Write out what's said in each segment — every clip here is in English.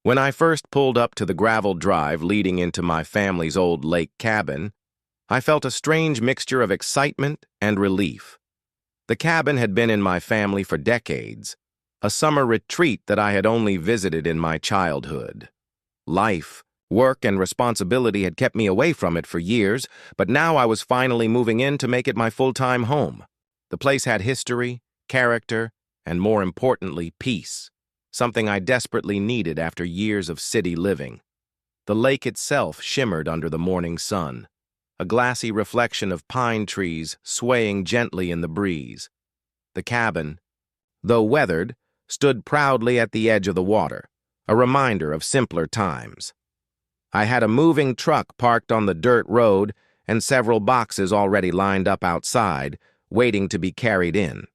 When I first pulled up to the gravel drive leading into my family's old lake cabin, I felt a strange mixture of excitement and relief. The cabin had been in my family for decades, a summer retreat that I had only visited in my childhood. Life, work, and responsibility had kept me away from it for years, but now I was finally moving in to make it my full-time home. The place had history, character, and more importantly, peace, something I desperately needed after years of city living. The lake itself shimmered under the morning sun, a glassy reflection of pine trees swaying gently in the breeze. The cabin, though weathered, stood proudly at the edge of the water, a reminder of simpler times. I had a moving truck parked on the dirt road and several boxes already lined up outside, waiting to be carried in.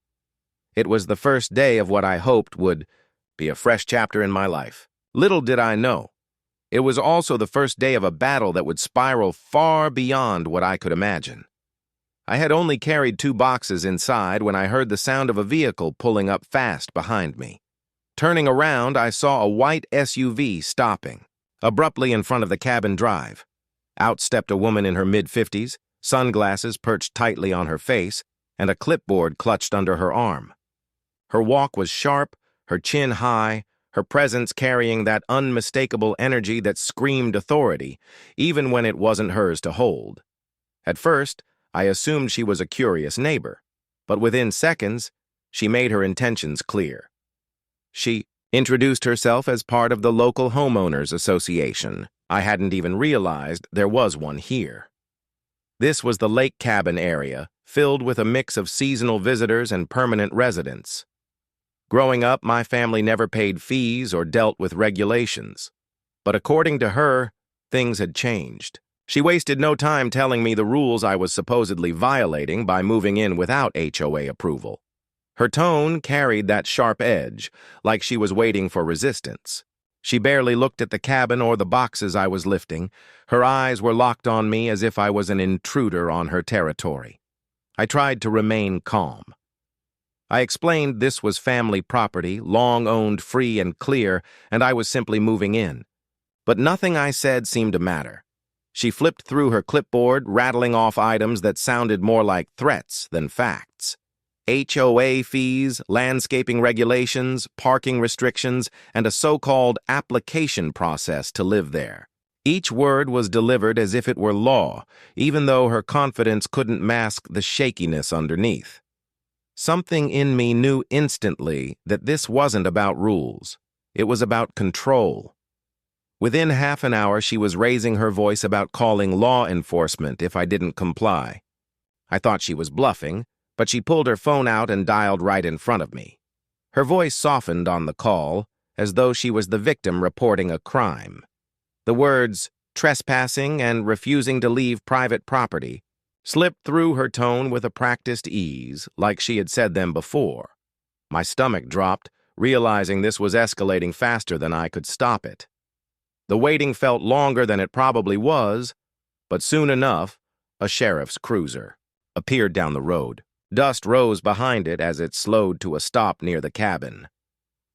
It was the first day of what I hoped would be a fresh chapter in my life. Little did I know, it was also the first day of a battle that would spiral far beyond what I could imagine. I had only carried 2 boxes inside when I heard the sound of a vehicle pulling up fast behind me. Turning around, I saw a white SUV stopping abruptly in front of the cabin drive. Out stepped a woman in her mid-50s, sunglasses perched tightly on her face, and a clipboard clutched under her arm. Her walk was sharp, her chin high, her presence carrying that unmistakable energy that screamed authority, even when it wasn't hers to hold. At first, I assumed she was a curious neighbor, but within seconds, she made her intentions clear. She introduced herself as part of the local homeowners association. I hadn't even realized there was one here. This was the lake cabin area, filled with a mix of seasonal visitors and permanent residents. Growing up, my family never paid fees or dealt with regulations. But according to her, things had changed. She wasted no time telling me the rules I was supposedly violating by moving in without HOA approval. Her tone carried that sharp edge, like she was waiting for resistance. She barely looked at the cabin or the boxes I was lifting. Her eyes were locked on me as if I was an intruder on her territory. I tried to remain calm. I explained this was family property, long owned free and clear, and I was simply moving in. But nothing I said seemed to matter. She flipped through her clipboard, rattling off items that sounded more like threats than facts. HOA fees, landscaping regulations, parking restrictions, and a so-called application process to live there. Each word was delivered as if it were law, even though her confidence couldn't mask the shakiness underneath. Something in me knew instantly that this wasn't about rules. It was about control. Within half an hour, she was raising her voice about calling law enforcement if I didn't comply. I thought she was bluffing, but she pulled her phone out and dialed right in front of me. Her voice softened on the call, as though she was the victim reporting a crime. The words, trespassing and refusing to leave private property, slipped through her tone with a practiced ease, like she had said them before. My stomach dropped, realizing this was escalating faster than I could stop it. The waiting felt longer than it probably was, but soon enough, a sheriff's cruiser appeared down the road. Dust rose behind it as it slowed to a stop near the cabin.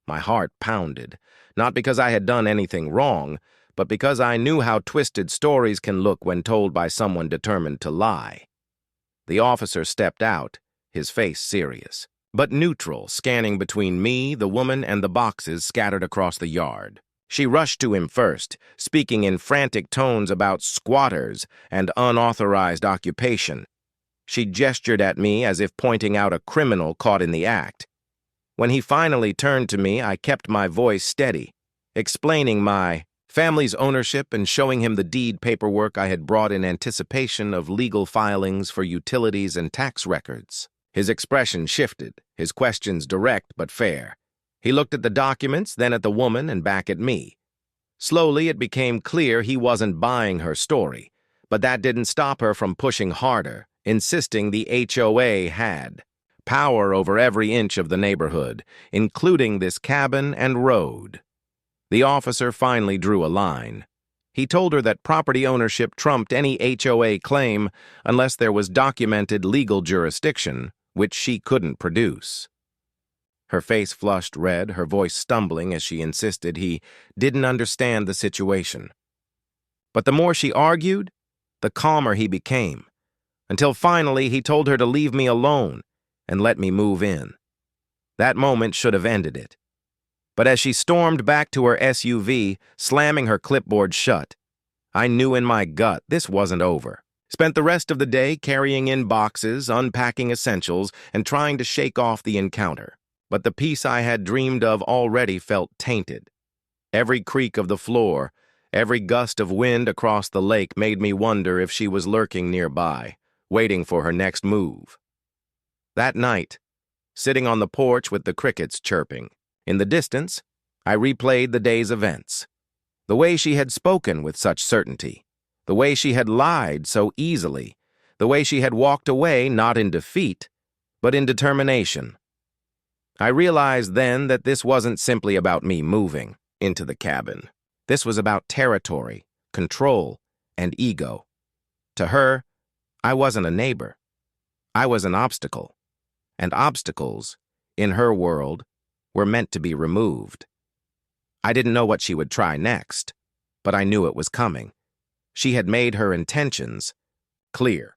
My heart pounded, not because I had done anything wrong, but because I knew how twisted stories can look when told by someone determined to lie. The officer stepped out, his face serious, but neutral, scanning between me, the woman, and the boxes scattered across the yard. She rushed to him first, speaking in frantic tones about squatters and unauthorized occupation. She gestured at me as if pointing out a criminal caught in the act. When he finally turned to me, I kept my voice steady, explaining my family's ownership and showing him the deed paperwork I had brought in anticipation of legal filings for utilities and tax records. His expression shifted, his questions direct but fair. He looked at the documents, then at the woman, and back at me. Slowly, it became clear he wasn't buying her story, but that didn't stop her from pushing harder, insisting the HOA had power over every inch of the neighborhood, including this cabin and road. The officer finally drew a line. He told her that property ownership trumped any HOA claim unless there was documented legal jurisdiction, which she couldn't produce. her face flushed red, her voice stumbling as she insisted he didn't understand the situation. But the more she argued, the calmer he became, until finally he told her to leave me alone and let me move in. That moment should have ended it. But as she stormed back to her SUV, slamming her clipboard shut, I knew in my gut this wasn't over. Spent the rest of the day carrying in boxes, unpacking essentials, and trying to shake off the encounter. But the peace I had dreamed of already felt tainted. Every creak of the floor, every gust of wind across the lake made me wonder if she was lurking nearby, waiting for her next move. That night, sitting on the porch with the crickets chirping, in the distance, I replayed the day's events. The way she had spoken with such certainty, the way she had lied so easily, the way she had walked away not in defeat, but in determination. I realized then that this wasn't simply about me moving into the cabin. This was about territory, control, and ego. To her, I wasn't a neighbor. I was an obstacle. And obstacles, in her world, were meant to be removed. I didn't know what she would try next, but I knew it was coming. She had made her intentions clear.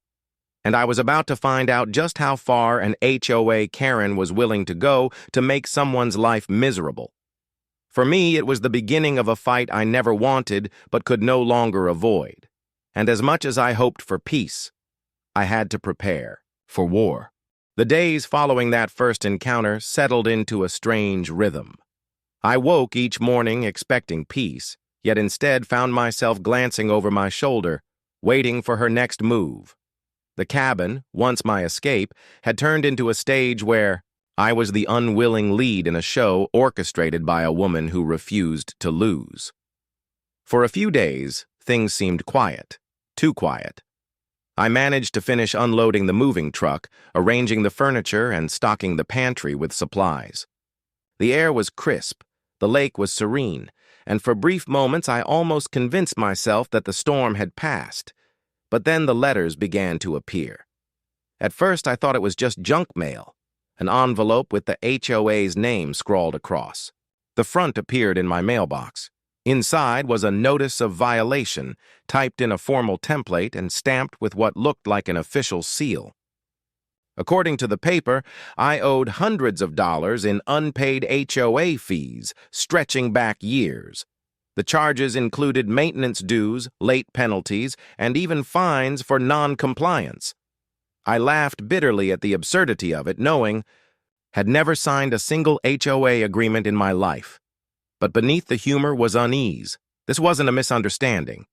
And I was about to find out just how far an HOA Karen was willing to go to make someone's life miserable. For me, it was the beginning of a fight I never wanted but could no longer avoid. And as much as I hoped for peace, I had to prepare for war. The days following that first encounter settled into a strange rhythm. I woke each morning expecting peace, yet instead found myself glancing over my shoulder, waiting for her next move. The cabin, once my escape, had turned into a stage where I was the unwilling lead in a show orchestrated by a woman who refused to lose. For a few days, things seemed quiet, too quiet. I managed to finish unloading the moving truck, arranging the furniture, and stocking the pantry with supplies. The air was crisp, the lake was serene, and for brief moments I almost convinced myself that the storm had passed. But then the letters began to appear. At first I thought it was just junk mail, an envelope with the HOA's name scrawled across. The front appeared in my mailbox. Inside was a notice of violation, typed in a formal template and stamped with what looked like an official seal. According to the paper, I owed hundreds of dollars in unpaid HOA fees, stretching back years. The charges included maintenance dues, late penalties, and even fines for non-compliance. I laughed bitterly at the absurdity of it, knowing had never signed a single HOA agreement in my life. But beneath the humor was unease. This wasn't a misunderstanding.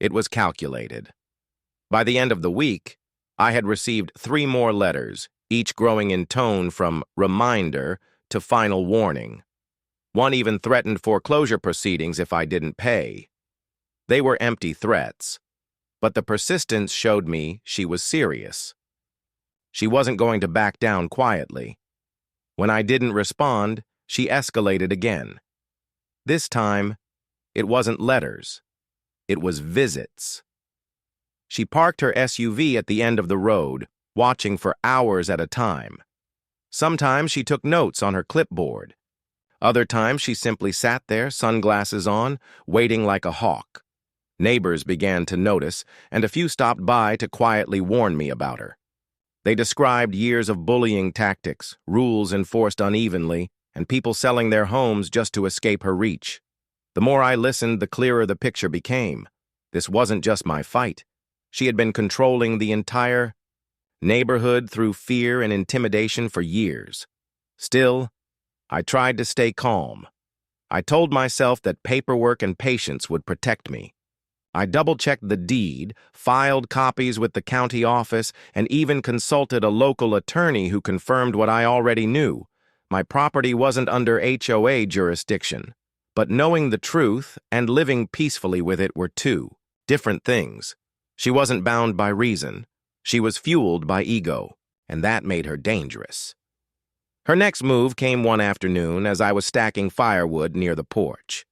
It was calculated. By the end of the week, I had received 3 more letters, each growing in tone from reminder to final warning. One even threatened foreclosure proceedings if I didn't pay. They were empty threats, but the persistence showed me she was serious. She wasn't going to back down quietly. When I didn't respond, she escalated again. This time, it wasn't letters. It was visits. She parked her SUV at the end of the road, watching for hours at a time. Sometimes she took notes on her clipboard. Other times she simply sat there, sunglasses on, waiting like a hawk. Neighbors began to notice, and a few stopped by to quietly warn me about her. They described years of bullying tactics, rules enforced unevenly, and people selling their homes just to escape her reach. The more I listened, the clearer the picture became. This wasn't just my fight. She had been controlling the entire neighborhood through fear and intimidation for years. Still, I tried to stay calm. I told myself that paperwork and patience would protect me. I double-checked the deed, filed copies with the county office, and even consulted a local attorney who confirmed what I already knew. My property wasn't under HOA jurisdiction, but knowing the truth and living peacefully with it were 2 different things. She wasn't bound by reason. She was fueled by ego, and that made her dangerous. Her next move came one afternoon as I was stacking firewood near the porch.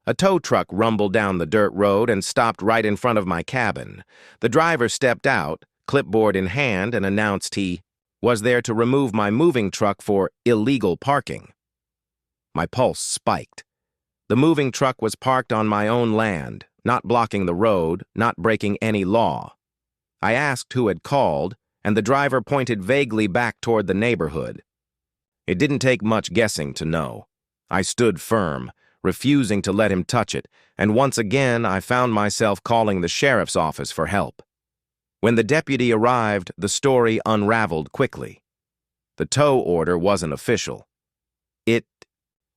A tow truck rumbled down the dirt road and stopped right in front of my cabin. The driver stepped out, clipboard in hand, and announced he was there to remove my moving truck for illegal parking. My pulse spiked. The moving truck was parked on my own land, not blocking the road, not breaking any law. I asked who had called, and the driver pointed vaguely back toward the neighborhood. It didn't take much guessing to know. I stood firm, refusing to let him touch it, and once again I found myself calling the sheriff's office for help. When the deputy arrived, the story unraveled quickly. The tow order wasn't official. It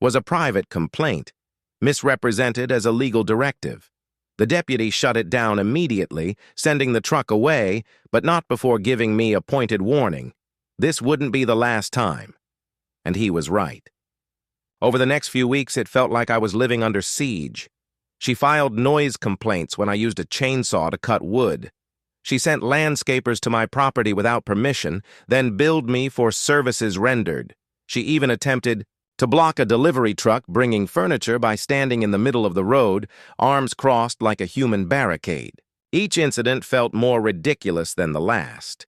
was a private complaint, misrepresented as a legal directive. The deputy shut it down immediately, sending the truck away, but not before giving me a pointed warning. This wouldn't be the last time. And he was right. Over the next few weeks, it felt like I was living under siege. She filed noise complaints when I used a chainsaw to cut wood. She sent landscapers to my property without permission, then billed me for services rendered. She even attempted to block a delivery truck bringing furniture by standing in the middle of the road, arms crossed like a human barricade. Each incident felt more ridiculous than the last.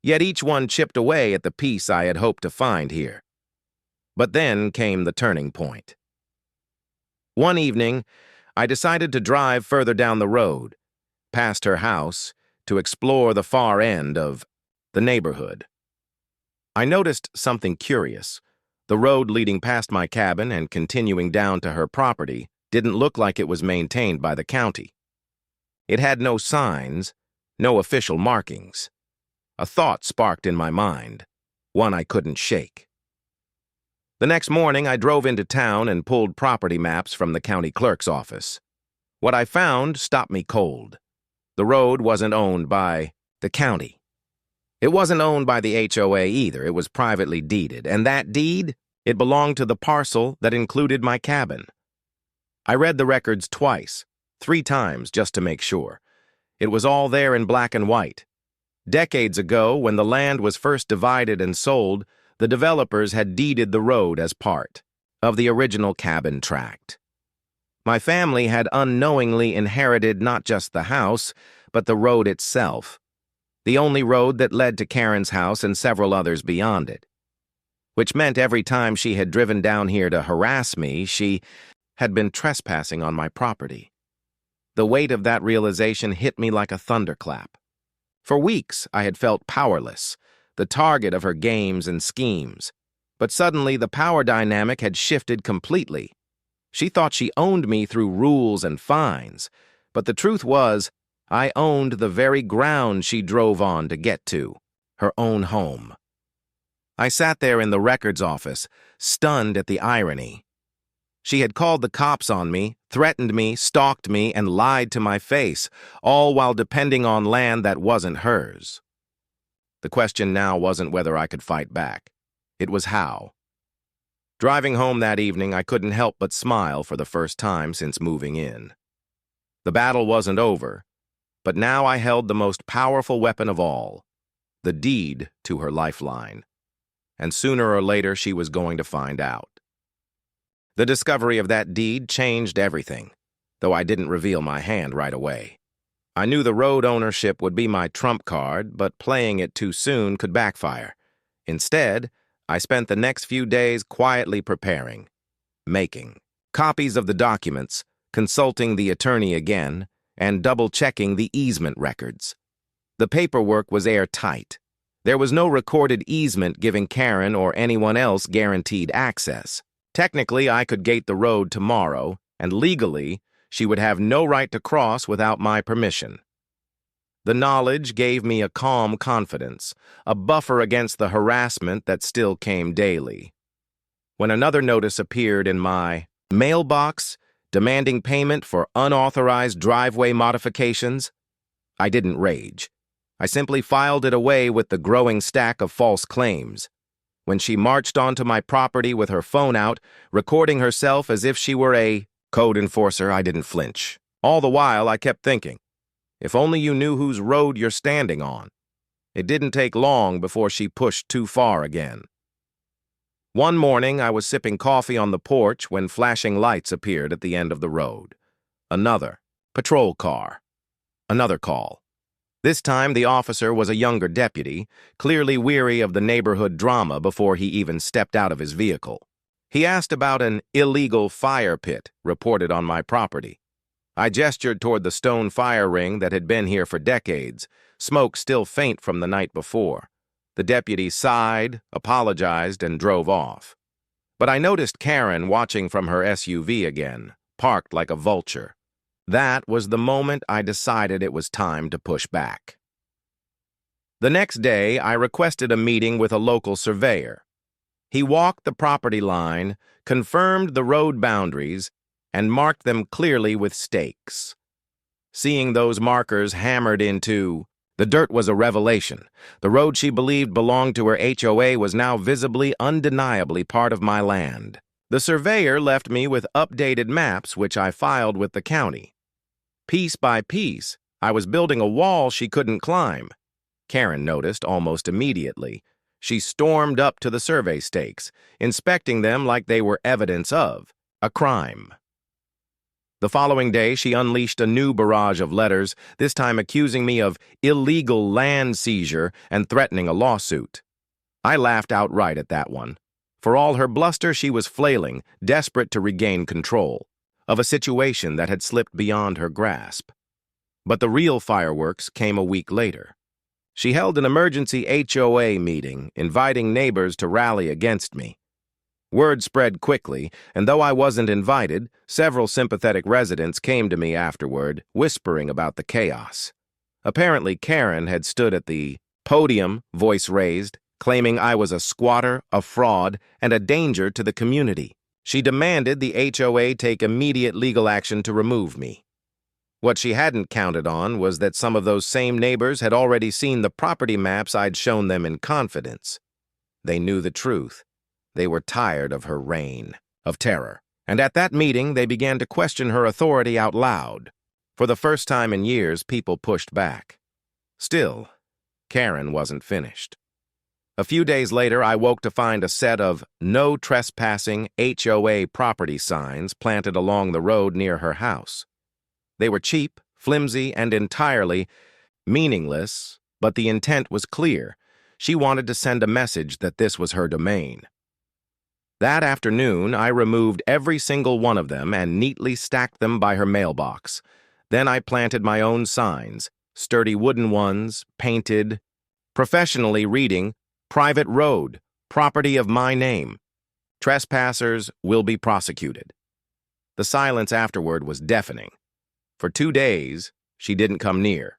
Yet each one chipped away at the peace I had hoped to find here. But then came the turning point. One evening, I decided to drive further down the road, past her house, to explore the far end of the neighborhood. I noticed something curious. The road leading past my cabin and continuing down to her property didn't look like it was maintained by the county. It had no signs, no official markings. A thought sparked in my mind, one I couldn't shake. The next morning, I drove into town and pulled property maps from the county clerk's office. What I found stopped me cold. The road wasn't owned by the county. It wasn't owned by the HOA either. It was privately deeded, and that deed, it belonged to the parcel that included my cabin. I read the records twice, 3 times just to make sure. It was all there in black and white. Decades ago, when the land was first divided and sold, the developers had deeded the road as part of the original cabin tract. My family had unknowingly inherited not just the house, but the road itself, the only road that led to Karen's house and several others beyond it. Which meant every time she had driven down here to harass me, she had been trespassing on my property. The weight of that realization hit me like a thunderclap. For weeks, I had felt powerless, the target of her games and schemes. But suddenly, the power dynamic had shifted completely. She thought she owned me through rules and fines, but the truth was, I owned the very ground she drove on to get to, her own home. I sat there in the records office, stunned at the irony. She had called the cops on me, threatened me, stalked me, and lied to my face, all while depending on land that wasn't hers. The question now wasn't whether I could fight back. It was how. Driving home that evening, I couldn't help but smile for the first time since moving in. The battle wasn't over, but now I held the most powerful weapon of all, the deed to her lifeline. And sooner or later, she was going to find out. The discovery of that deed changed everything, though I didn't reveal my hand right away. I knew the road ownership would be my trump card, but playing it too soon could backfire. Instead, I spent the next few days quietly preparing, making copies of the documents, consulting the attorney again, and double-checking the easement records. The paperwork was airtight. There was no recorded easement giving Karen or anyone else guaranteed access. Technically, I could gate the road tomorrow, and legally, she would have no right to cross without my permission. The knowledge gave me a calm confidence, a buffer against the harassment that still came daily. When another notice appeared in my mailbox, demanding payment for unauthorized driveway modifications, I didn't rage. I simply filed it away with the growing stack of false claims. When she marched onto my property with her phone out, recording herself as if she were a code enforcer, I didn't flinch. All the while, I kept thinking, if only you knew whose road you're standing on. It didn't take long before she pushed too far again. One morning, I was sipping coffee on the porch when flashing lights appeared at the end of the road. Another patrol car. Another call. This time, the officer was a younger deputy, clearly weary of the neighborhood drama before he even stepped out of his vehicle. He asked about an illegal fire pit reported on my property. I gestured toward the stone fire ring that had been here for decades, smoke still faint from the night before. The deputy sighed, apologized, and drove off. But I noticed Karen watching from her SUV again, parked like a vulture. That was the moment I decided it was time to push back. The next day, I requested a meeting with a local surveyor. He walked the property line, confirmed the road boundaries, and marked them clearly with stakes. Seeing those markers hammered into, the dirt was a revelation. The road she believed belonged to her HOA was now visibly, undeniably part of my land. The surveyor left me with updated maps, which I filed with the county. Piece by piece, I was building a wall she couldn't climb. Karen noticed almost immediately. She stormed up to the survey stakes, inspecting them like they were evidence of a crime. The following day, she unleashed a new barrage of letters, this time accusing me of illegal land seizure and threatening a lawsuit. I laughed outright at that one. For all her bluster, she was flailing, desperate to regain control of a situation that had slipped beyond her grasp. But the real fireworks came a week later. She held an emergency HOA meeting, inviting neighbors to rally against me. Word spread quickly, and though I wasn't invited, several sympathetic residents came to me afterward, whispering about the chaos. Apparently, Karen had stood at the podium, voice raised, claiming I was a squatter, a fraud, and a danger to the community. She demanded the HOA take immediate legal action to remove me. What she hadn't counted on was that some of those same neighbors had already seen the property maps I'd shown them in confidence. They knew the truth. They were tired of her reign of terror, and at that meeting they began to question her authority out loud. For the first time in years, people pushed back. Still, Karen wasn't finished. A few days later, I woke to find a set of no trespassing HOA property signs planted along the road near her house. They were cheap, flimsy, and entirely meaningless, but the intent was clear. She wanted to send a message that this was her domain. That afternoon, I removed every single one of them and neatly stacked them by her mailbox. Then I planted my own signs, sturdy wooden ones, painted, professionally reading, "Private road, property of my name. Trespassers will be prosecuted." The silence afterward was deafening. For 2 days, she didn't come near.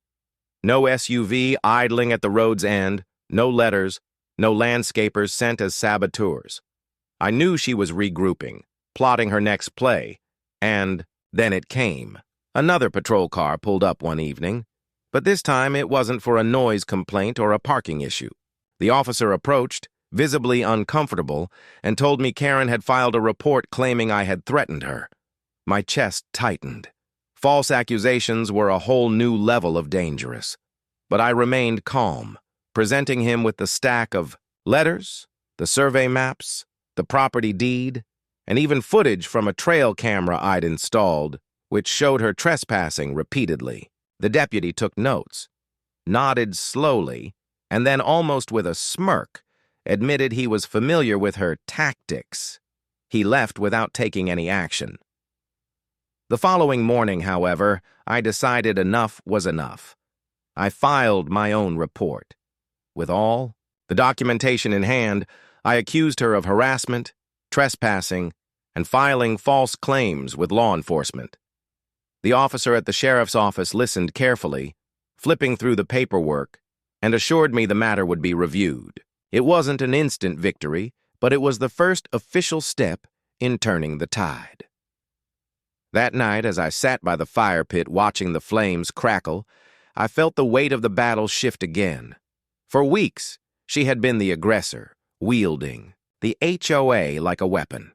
No SUV idling at the road's end, no letters, no landscapers sent as saboteurs. I knew she was regrouping, plotting her next play, and then it came. Another patrol car pulled up one evening, but this time it wasn't for a noise complaint or a parking issue. The officer approached, visibly uncomfortable, and told me Karen had filed a report claiming I had threatened her. My chest tightened. False accusations were a whole new level of dangerous. But I remained calm, presenting him with the stack of letters, the survey maps, the property deed, and even footage from a trail camera I'd installed, which showed her trespassing repeatedly. The deputy took notes, nodded slowly, and then almost with a smirk, admitted he was familiar with her tactics. He left without taking any action. The following morning, however, I decided enough was enough. I filed my own report. With all the documentation in hand, I accused her of harassment, trespassing, and filing false claims with law enforcement. The officer at the sheriff's office listened carefully, flipping through the paperwork, and assured me the matter would be reviewed. It wasn't an instant victory, but it was the first official step in turning the tide. That night, as I sat by the fire pit watching the flames crackle, I felt the weight of the battle shift again. For weeks, she had been the aggressor, wielding the HOA like a weapon.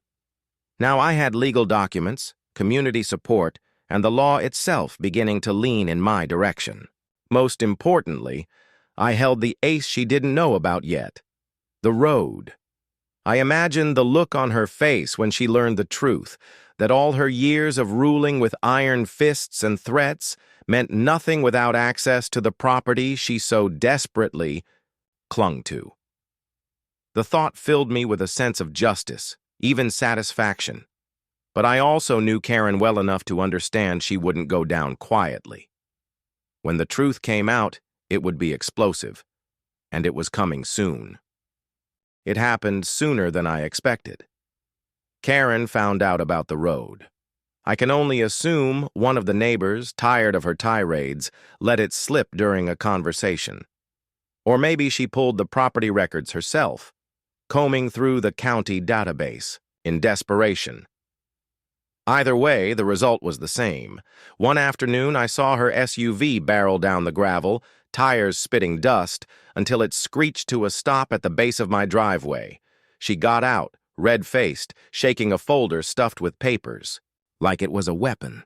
Now I had legal documents, community support, and the law itself beginning to lean in my direction. Most importantly, I held the ace she didn't know about yet, the road. I imagined the look on her face when she learned the truth, that all her years of ruling with iron fists and threats meant nothing without access to the property she so desperately clung to. The thought filled me with a sense of justice, even satisfaction. But I also knew Karen well enough to understand she wouldn't go down quietly. When the truth came out, it would be explosive, and it was coming soon. It happened sooner than I expected. Karen found out about the road. I can only assume one of the neighbors, tired of her tirades, let it slip during a conversation. Or maybe she pulled the property records herself, combing through the county database in desperation. Either way, the result was the same. One afternoon, I saw her SUV barrel down the gravel, tires spitting dust, until it screeched to a stop at the base of my driveway. She got out, red-faced, shaking a folder stuffed with papers, like it was a weapon.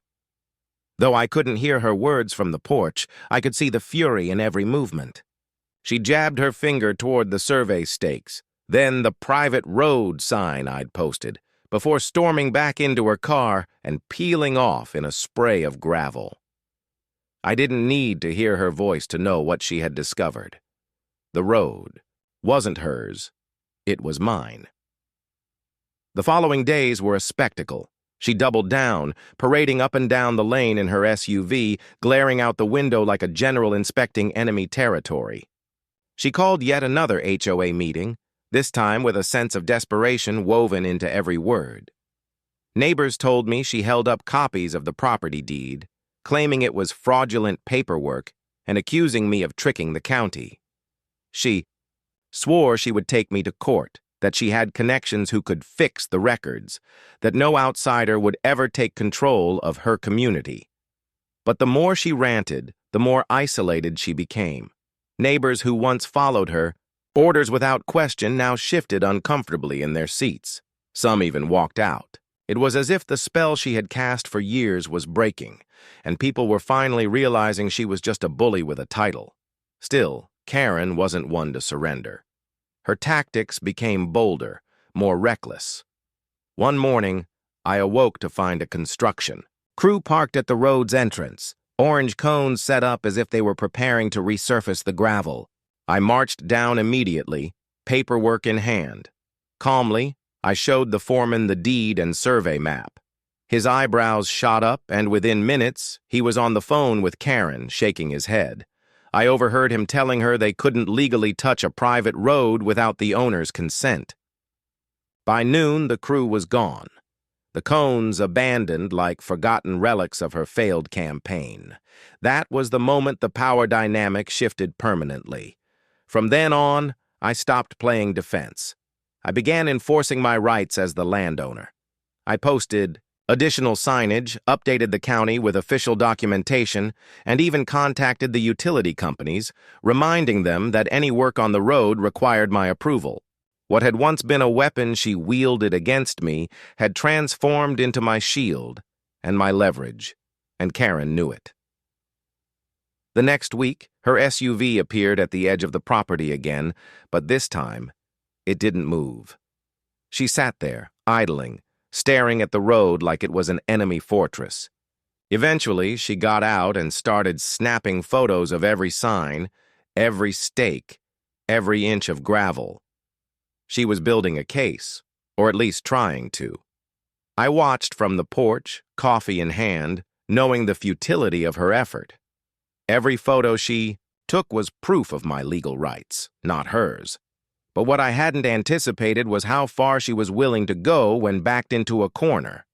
Though I couldn't hear her words from the porch, I could see the fury in every movement. She jabbed her finger toward the survey stakes, then the private road sign I'd posted, before storming back into her car and peeling off in a spray of gravel. I didn't need to hear her voice to know what she had discovered. The road wasn't hers, it was mine. The following days were a spectacle. She doubled down, parading up and down the lane in her SUV, glaring out the window like a general inspecting enemy territory. She called yet another HOA meeting, this time with a sense of desperation woven into every word. Neighbors told me she held up copies of the property deed, claiming it was fraudulent paperwork and accusing me of tricking the county. She swore she would take me to court, that she had connections who could fix the records, that no outsider would ever take control of her community. But the more she ranted, the more isolated she became. Neighbors who once followed her, orders without question, now shifted uncomfortably in their seats. Some even walked out. It was as if the spell she had cast for years was breaking, and people were finally realizing she was just a bully with a title. Still, Karen wasn't one to surrender. Her tactics became bolder, more reckless. One morning, I awoke to find a construction crew parked at the road's entrance, orange cones set up as if they were preparing to resurface the gravel. I marched down immediately, paperwork in hand. Calmly, I showed the foreman the deed and survey map. His eyebrows shot up, and within minutes, he was on the phone with Karen, shaking his head. I overheard him telling her they couldn't legally touch a private road without the owner's consent. By noon, the crew was gone, the cones abandoned like forgotten relics of her failed campaign. That was the moment the power dynamic shifted permanently. From then on, I stopped playing defense. I began enforcing my rights as the landowner. I posted additional signage, updated the county with official documentation, and even contacted the utility companies, reminding them that any work on the road required my approval. What had once been a weapon she wielded against me had transformed into my shield and my leverage, and Karen knew it. The next week, her SUV appeared at the edge of the property again, but this time, it didn't move. She sat there, idling, staring at the road like it was an enemy fortress. Eventually, she got out and started snapping photos of every sign, every stake, every inch of gravel. She was building a case, or at least trying to. I watched from the porch, coffee in hand, knowing the futility of her effort. Every photo she took was proof of my legal rights, not hers. But what I hadn't anticipated was how far she was willing to go when backed into a corner.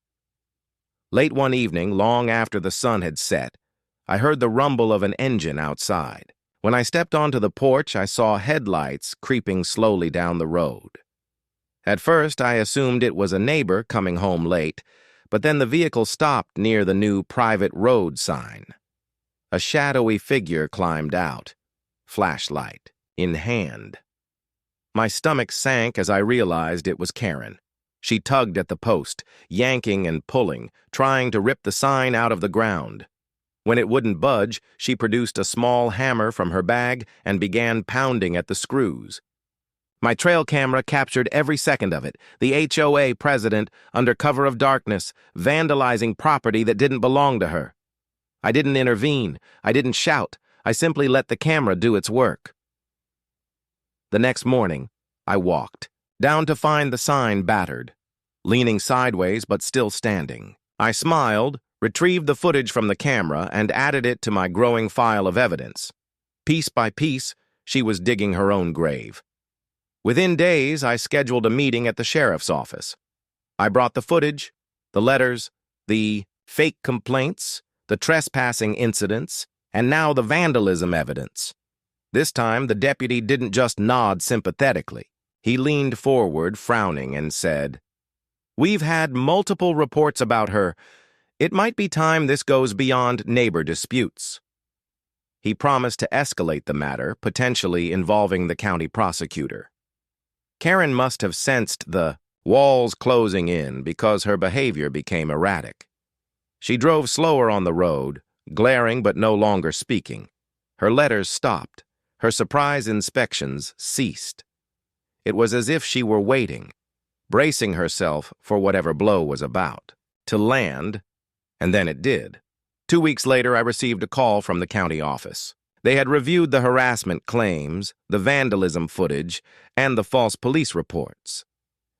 Late one evening, long after the sun had set, I heard the rumble of an engine outside. When I stepped onto the porch, I saw headlights creeping slowly down the road. At first, I assumed it was a neighbor coming home late, but then the vehicle stopped near the new private road sign. A shadowy figure climbed out, flashlight in hand. My stomach sank as I realized it was Karen. She tugged at the post, yanking and pulling, trying to rip the sign out of the ground. When it wouldn't budge, she produced a small hammer from her bag and began pounding at the screws. My trail camera captured every second of it. The HOA president, under cover of darkness, vandalizing property that didn't belong to her. I didn't intervene. I didn't shout. I simply let the camera do its work. The next morning, I walked, down to find the sign battered, leaning sideways but still standing. I smiled, retrieved the footage from the camera, and added it to my growing file of evidence. Piece by piece, she was digging her own grave. Within days, I scheduled a meeting at the sheriff's office. I brought the footage, the letters, the fake complaints, the trespassing incidents, and now the vandalism evidence. This time, the deputy didn't just nod sympathetically. He leaned forward, frowning, and said, "We've had multiple reports about her. It might be time this goes beyond neighbor disputes." He promised to escalate the matter, potentially involving the county prosecutor. Karen must have sensed the walls closing in because her behavior became erratic. She drove slower on the road, glaring but no longer speaking. Her letters stopped. Her surprise inspections ceased. It was as if she were waiting, bracing herself for whatever blow was about to land, and then it did. 2 weeks later, I received a call from the county office. They had reviewed the harassment claims, the vandalism footage, and the false police reports.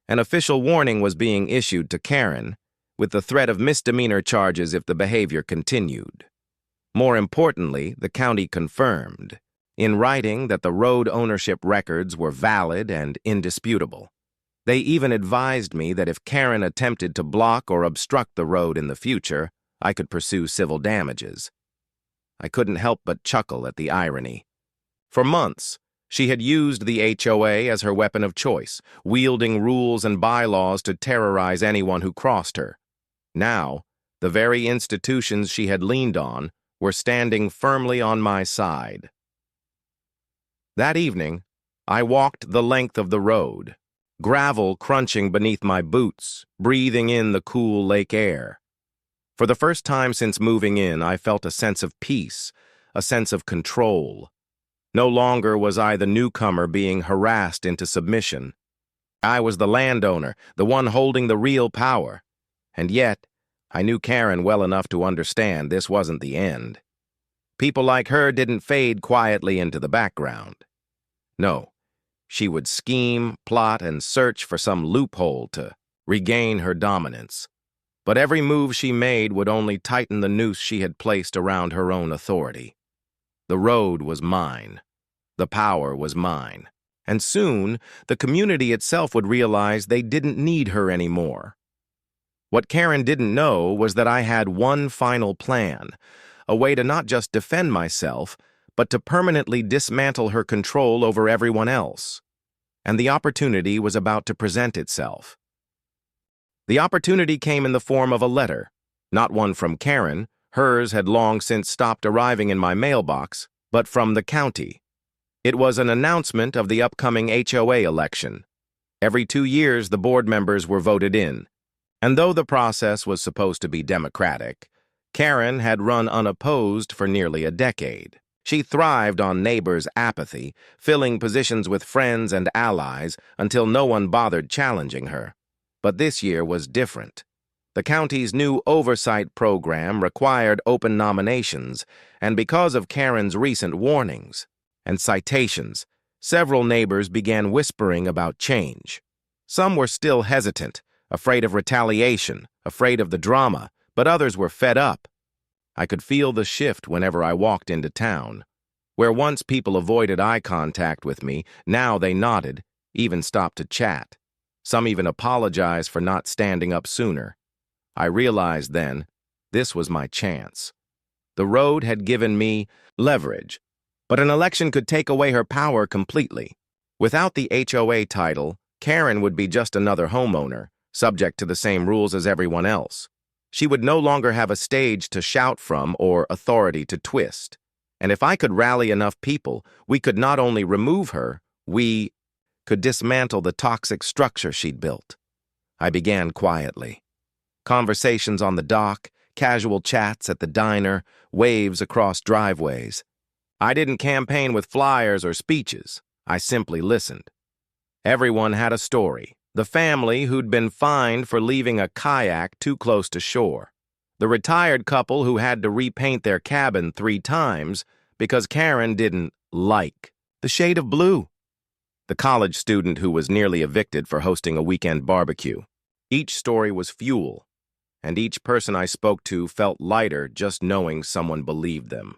An official warning was being issued to Karen, with the threat of misdemeanor charges if the behavior continued. More importantly, the county confirmed, in writing, that the road ownership records were valid and indisputable. They even advised me that if Karen attempted to block or obstruct the road in the future, I could pursue civil damages. I couldn't help but chuckle at the irony. For months, she had used the HOA as her weapon of choice, wielding rules and bylaws to terrorize anyone who crossed her. Now, the very institutions she had leaned on were standing firmly on my side. That evening, I walked the length of the road, gravel crunching beneath my boots, breathing in the cool lake air. For the first time since moving in, I felt a sense of peace, a sense of control. No longer was I the newcomer being harassed into submission. I was the landowner, the one holding the real power. And yet, I knew Karen well enough to understand this wasn't the end. People like her didn't fade quietly into the background. No, she would scheme, plot, and search for some loophole to regain her dominance. But every move she made would only tighten the noose she had placed around her own authority. The road was mine. The power was mine. And soon, the community itself would realize they didn't need her anymore. What Karen didn't know was that I had one final plan, a way to not just defend myself, but to permanently dismantle her control over everyone else. And the opportunity was about to present itself. The opportunity came in the form of a letter, not one from Karen. Hers had long since stopped arriving in my mailbox, but from the county. It was an announcement of the upcoming HOA election. Every 2 years, the board members were voted in. And though the process was supposed to be democratic, Karen had run unopposed for nearly a decade. She thrived on neighbors' apathy, filling positions with friends and allies until no one bothered challenging her. But this year was different. The county's new oversight program required open nominations, and because of Karen's recent warnings and citations, several neighbors began whispering about change. Some were still hesitant, afraid of retaliation, afraid of the drama, but others were fed up. I could feel the shift whenever I walked into town. Where once people avoided eye contact with me, now they nodded, even stopped to chat. Some even apologized for not standing up sooner. I realized then, this was my chance. The road had given me leverage, but an election could take away her power completely. Without the HOA title, Karen would be just another homeowner, subject to the same rules as everyone else. She would no longer have a stage to shout from or authority to twist. And if I could rally enough people, we could not only remove her, we could dismantle the toxic structure she'd built. I began quietly. Conversations on the dock, casual chats at the diner, waves across driveways. I didn't campaign with flyers or speeches. I simply listened. Everyone had a story. The family who'd been fined for leaving a kayak too close to shore. The retired couple who had to repaint their cabin 3 times because Karen didn't like the shade of blue. The college student who was nearly evicted for hosting a weekend barbecue. Each story was fuel, and each person I spoke to felt lighter just knowing someone believed them.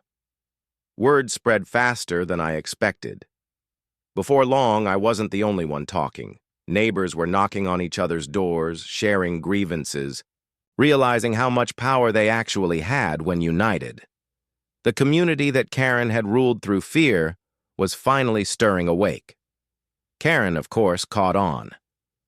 Word spread faster than I expected. Before long, I wasn't the only one talking. Neighbors were knocking on each other's doors, sharing grievances, realizing how much power they actually had when united. The community that Karen had ruled through fear was finally stirring awake. Karen, of course, caught on.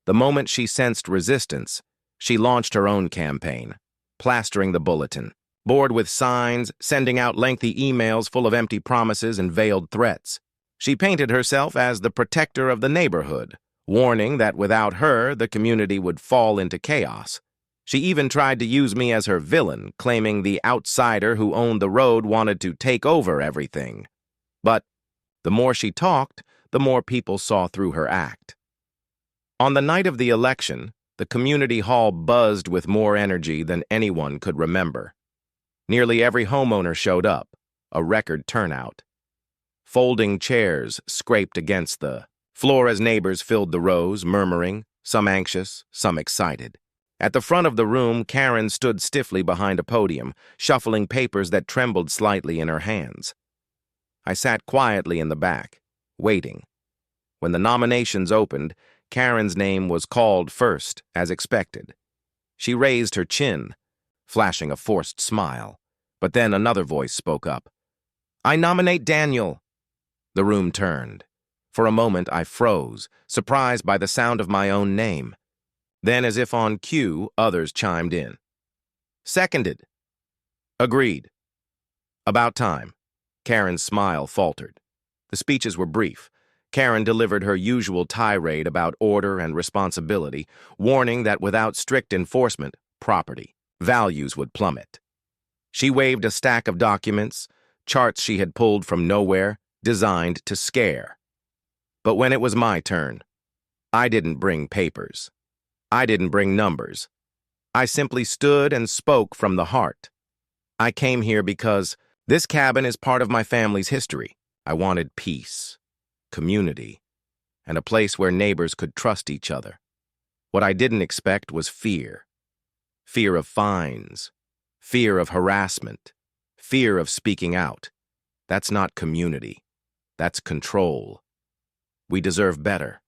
The moment she sensed resistance, she launched her own campaign, plastering the bulletin, board with signs, sending out lengthy emails full of empty promises and veiled threats. She painted herself as the protector of the neighborhood, warning that without her, the community would fall into chaos. She even tried to use me as her villain, claiming the outsider who owned the road wanted to take over everything. But the more she talked, the more people saw through her act. On the night of the election, the community hall buzzed with more energy than anyone could remember. Nearly every homeowner showed up, a record turnout. Folding chairs scraped against the floor as neighbors filled the rows, murmuring, some anxious, some excited. At the front of the room, Karen stood stiffly behind a podium, shuffling papers that trembled slightly in her hands. I sat quietly in the back, waiting. When the nominations opened, Karen's name was called first, as expected. She raised her chin, flashing a forced smile. But then another voice spoke up. "I nominate Daniel." The room turned. For a moment, I froze, surprised by the sound of my own name. Then, as if on cue, others chimed in. "Seconded." "Agreed." "About time." Karen's smile faltered. The speeches were brief. Karen delivered her usual tirade about order and responsibility, warning that without strict enforcement, property values would plummet. She waved a stack of documents, charts she had pulled from nowhere, designed to scare. But when it was my turn, I didn't bring papers. I didn't bring numbers. I simply stood and spoke from the heart. I came here because this cabin is part of my family's history. I wanted peace, community, and a place where neighbors could trust each other. What I didn't expect was fear. Fear of fines, fear of harassment, fear of speaking out. That's not community. That's control. We deserve better.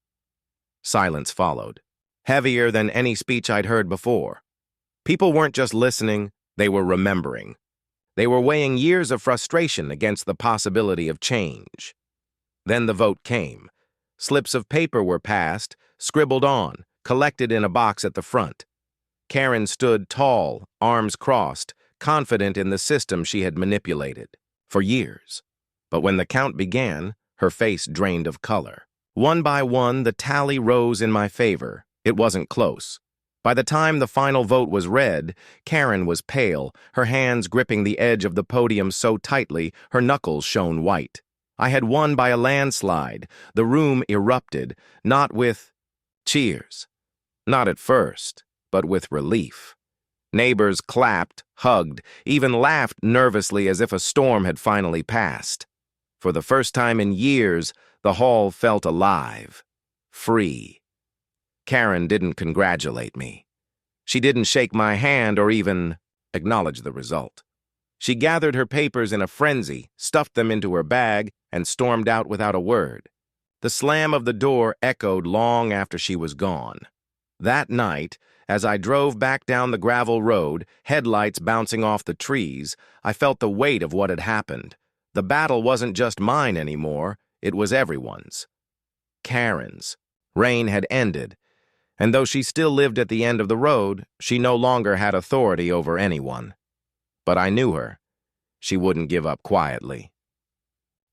Silence followed, heavier than any speech I'd heard before. People weren't just listening, they were remembering. They were weighing years of frustration against the possibility of change. Then the vote came. Slips of paper were passed, scribbled on, collected in a box at the front. Karen stood tall, arms crossed, confident in the system she had manipulated for years. But when the count began, her face drained of color. One by one, the tally rose in my favor. It wasn't close. By the time the final vote was read, Karen was pale, her hands gripping the edge of the podium so tightly her knuckles shone white. I had won by a landslide. The room erupted, not with cheers. Not at first, but with relief. Neighbors clapped, hugged, even laughed nervously as if a storm had finally passed. For the first time in years, the hall felt alive, free. Karen didn't congratulate me. She didn't shake my hand or even acknowledge the result. She gathered her papers in a frenzy, stuffed them into her bag, and stormed out without a word. The slam of the door echoed long after she was gone. That night, as I drove back down the gravel road, headlights bouncing off the trees, I felt the weight of what had happened. The battle wasn't just mine anymore, it was everyone's. Karen's. Rain had ended, and though she still lived at the end of the road, she no longer had authority over anyone. But I knew her. She wouldn't give up quietly.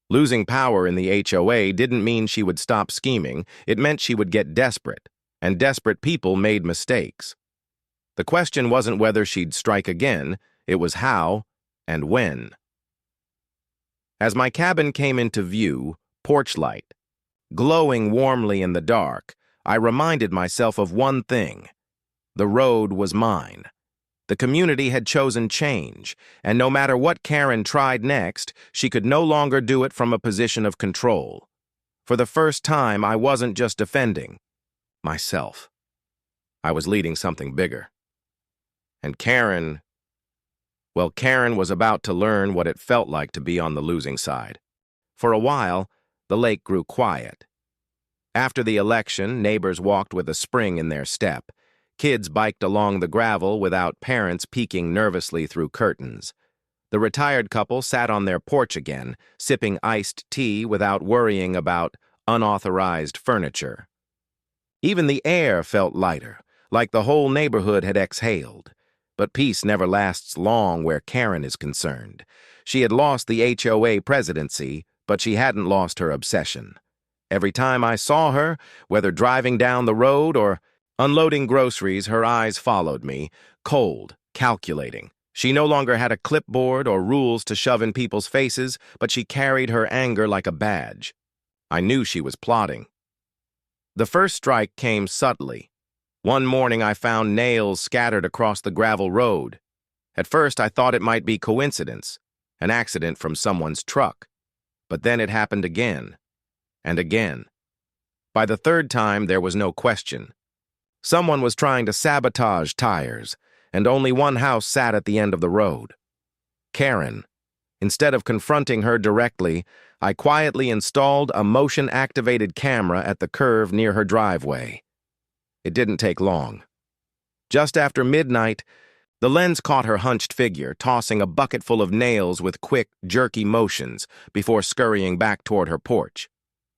Losing power in the HOA didn't mean she would stop scheming, it meant she would get desperate, and desperate people made mistakes. The question wasn't whether she'd strike again, it was how and when. As my cabin came into view, porch light, Glowing warmly in the dark, I reminded myself of one thing. The road was mine. The community had chosen change, and no matter what Karen tried next, she could no longer do it from a position of control. For the first time, I wasn't just defending myself. I was leading something bigger. And Karen was about to learn what it felt like to be on the losing side. For a while, the lake grew quiet. After the election, neighbors walked with a spring in their step. Kids biked along the gravel without parents peeking nervously through curtains. The retired couple sat on their porch again, sipping iced tea without worrying about unauthorized furniture. Even the air felt lighter, like the whole neighborhood had exhaled. But peace never lasts long where Karen is concerned. She had lost the HOA presidency, but she hadn't lost her obsession. Every time I saw her, whether driving down the road or unloading groceries, her eyes followed me, cold, calculating. She no longer had a clipboard or rules to shove in people's faces, but she carried her anger like a badge. I knew she was plotting. The first strike came subtly. One morning I found nails scattered across the gravel road. At first I thought it might be coincidence, an accident from someone's truck. But then it happened again, and again. By the third time there was no question. Someone was trying to sabotage tires, and only one house sat at the end of the road. Karen. Instead of confronting her directly, I quietly installed a motion-activated camera at the curve near her driveway. It didn't take long. Just after midnight, the lens caught her hunched figure, tossing a bucket full of nails with quick, jerky motions before scurrying back toward her porch.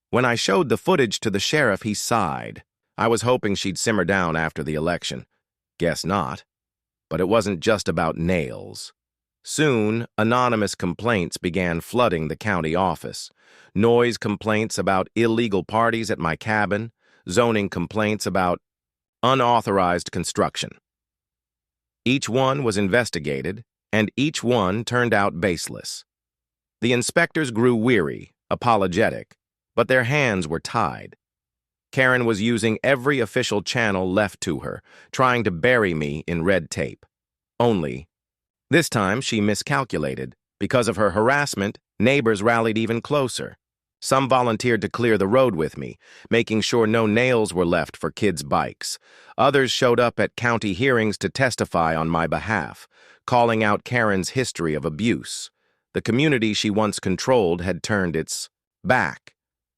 When I showed the footage to the sheriff, he sighed. I was hoping she'd simmer down after the election. Guess not. But it wasn't just about nails. Soon, anonymous complaints began flooding the county office. Noise complaints about illegal parties at my cabin, zoning complaints about unauthorized construction. Each one was investigated, and each one turned out baseless. The inspectors grew weary, apologetic, but their hands were tied. Karen was using every official channel left to her, trying to bury me in red tape. Only, this time she miscalculated. Because of her harassment, neighbors rallied even closer. Some volunteered to clear the road with me, making sure no nails were left for kids' bikes. Others showed up at county hearings to testify on my behalf, calling out Karen's history of abuse. The community she once controlled had turned its back,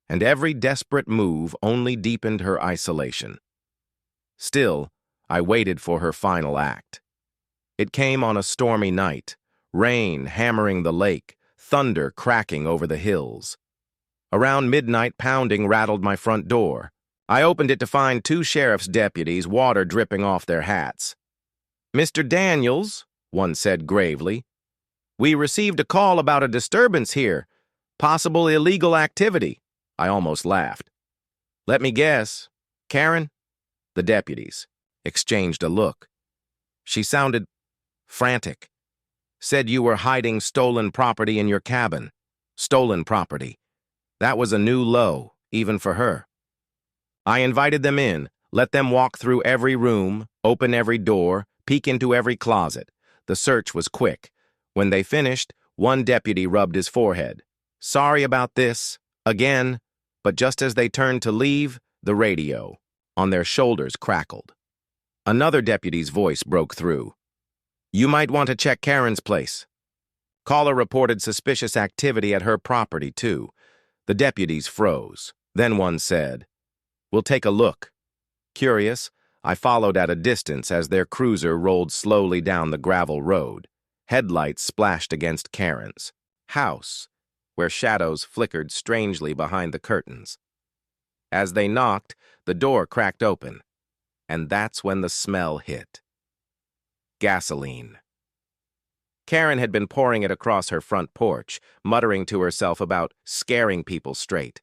and every desperate move only deepened her isolation. Still, I waited for her final act. It came on a stormy night, rain hammering the lake, thunder cracking over the hills. Around midnight, pounding rattled my front door. I opened it to find two sheriff's deputies, water dripping off their hats. "Mr. Daniels," one said gravely, "we received a call about a disturbance here, possible illegal activity." I almost laughed. "Let me guess. Karen?" The deputies exchanged a look. She sounded frantic. "Said you were hiding stolen property in your cabin." Stolen property. That was a new low, even for her. I invited them in, let them walk through every room, open every door, peek into every closet. The search was quick. When they finished, one deputy rubbed his forehead. "Sorry about this, again," but just as they turned to leave, the radio on their shoulders crackled. Another deputy's voice broke through. "You might want to check Karen's place." Caller reported suspicious activity at her property, too. The deputies froze. Then one said, "We'll take a look." Curious, I followed at a distance as their cruiser rolled slowly down the gravel road. Headlights splashed against Karen's house, where shadows flickered strangely behind the curtains. As they knocked, the door cracked open, and that's when the smell hit. Gasoline. Karen had been pouring it across her front porch, muttering to herself about scaring people straight.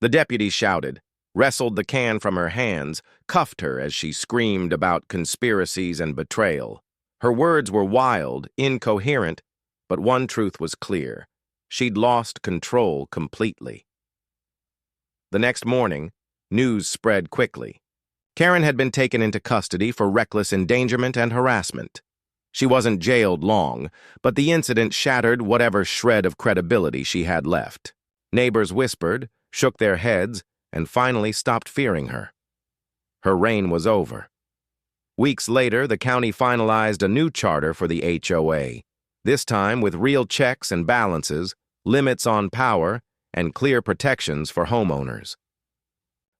The deputy shouted, wrestled the can from her hands, cuffed her as she screamed about conspiracies and betrayal. Her words were wild, incoherent, but one truth was clear. She'd lost control completely. The next morning, news spread quickly. Karen had been taken into custody for reckless endangerment and harassment. She wasn't jailed long, but the incident shattered whatever shred of credibility she had left. Neighbors whispered, shook their heads, and finally stopped fearing her. Her reign was over. Weeks later, the county finalized a new charter for the HOA, this time with real checks and balances, limits on power, and clear protections for homeowners.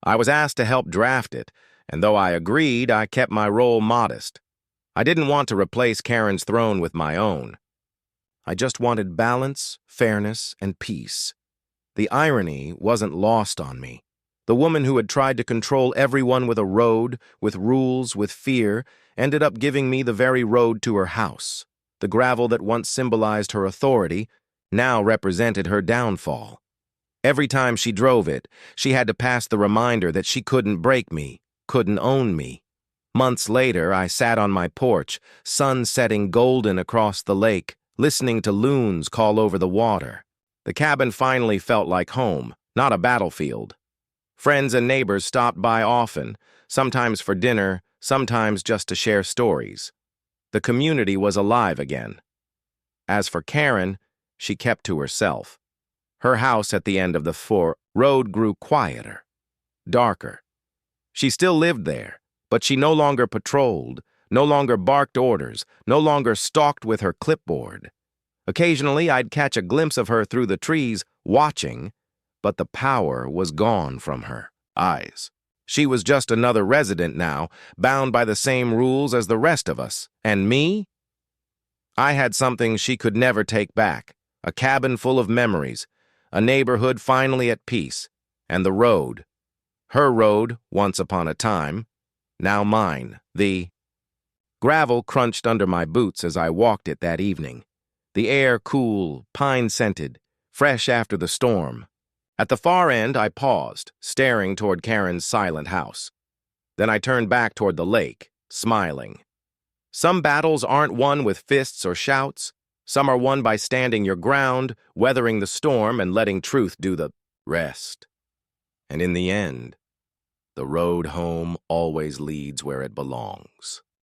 I was asked to help draft it, and though I agreed, I kept my role modest. I didn't want to replace Karen's throne with my own. I just wanted balance, fairness, and peace. The irony wasn't lost on me. The woman who had tried to control everyone with a road, with rules, with fear, ended up giving me the very road to her house. The gravel that once symbolized her authority now represented her downfall. Every time she drove it, she had to pass the reminder that she couldn't break me, couldn't own me. Months later, I sat on my porch, sun setting golden across the lake, listening to loons call over the water. The cabin finally felt like home, not a battlefield. Friends and neighbors stopped by often, sometimes for dinner, sometimes just to share stories. The community was alive again. As for Karen, she kept to herself. Her house at the end of the road grew quieter, darker. She still lived there, but she no longer patrolled, no longer barked orders, no longer stalked with her clipboard. Occasionally, I'd catch a glimpse of her through the trees, watching, but the power was gone from her eyes. She was just another resident now, bound by the same rules as the rest of us. And me? I had something she could never take back, a cabin full of memories, a neighborhood finally at peace, and the road. Her road, once upon a time, now mine. The gravel crunched under my boots as I walked it that evening. The air cool, pine-scented, fresh after the storm. At the far end, I paused, staring toward Karen's silent house. Then I turned back toward the lake, smiling. Some battles aren't won with fists or shouts. Some are won by standing your ground, weathering the storm, and letting truth do the rest. And in the end, the road home always leads where it belongs.